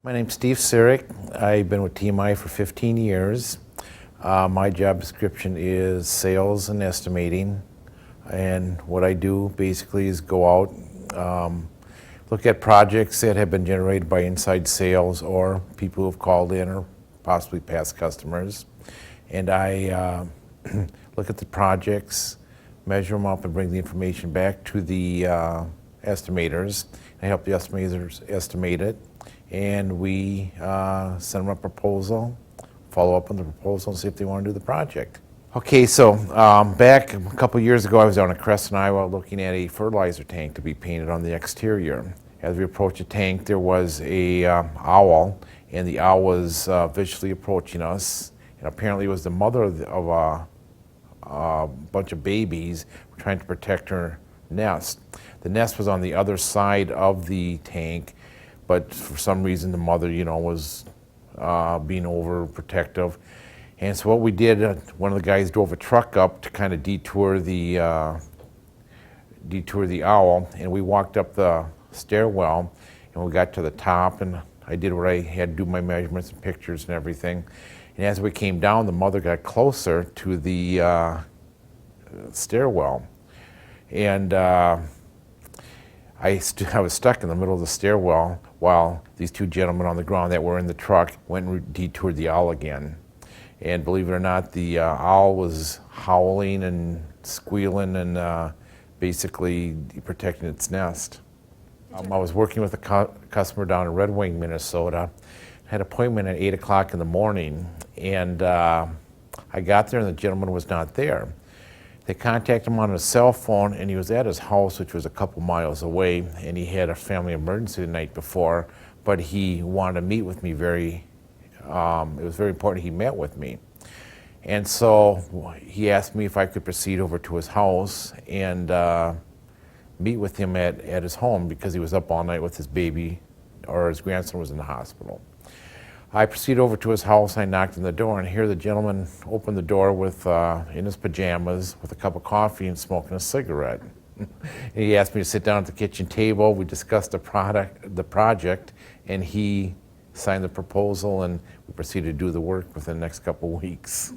My name's Steve Sirik. I've been with TMI for 15 years. My job description is sales and estimating. And what I do basically is go out, look at projects that have been generated by inside sales or people who have called in or possibly past customers. And I look at the projects, measure them up, and bring the information back to the estimators. I help the estimators estimate it. And we send them a proposal, follow up on the proposal, and see if they want to do the project. Okay, so back a couple years ago, I was down in Crescent, Iowa, looking at a fertilizer tank to be painted on the exterior. As we approached the tank, there was a owl, and the owl was visually approaching us. And apparently, it was the mother of a bunch of babies trying to protect her nest. The nest was on the other side of the tank, but for some reason the mother, was being overprotective. And so what we did, one of the guys drove a truck up to kind of detour the owl, and we walked up the stairwell, and we got to the top, and I did what I had to do, my measurements and pictures and everything. And as we came down, the mother got closer to the stairwell, and I was stuck in the middle of the stairwell while these two gentlemen on the ground that were in the truck went and detoured the owl again. And believe it or not, the owl was howling and squealing and basically protecting its nest. I was working with a customer down in Red Wing, Minnesota. I had an appointment at 8 o'clock in the morning, and I got there and the gentleman was not there. They contacted him on his cell phone, and he was at his house, which was a couple miles away, and he had a family emergency the night before, but he wanted to meet with me it was very important he met with me. And so he asked me if I could proceed over to his house and meet with him at his home because he was up all night with his baby, or his grandson was in the hospital. I proceeded over to his house, I knocked on the door, and here the gentleman opened the door with, in his pajamas with a cup of coffee and smoking a cigarette. And he asked me to sit down at the kitchen table. We discussed the project, and he signed the proposal, and we proceeded to do the work within the next couple of weeks.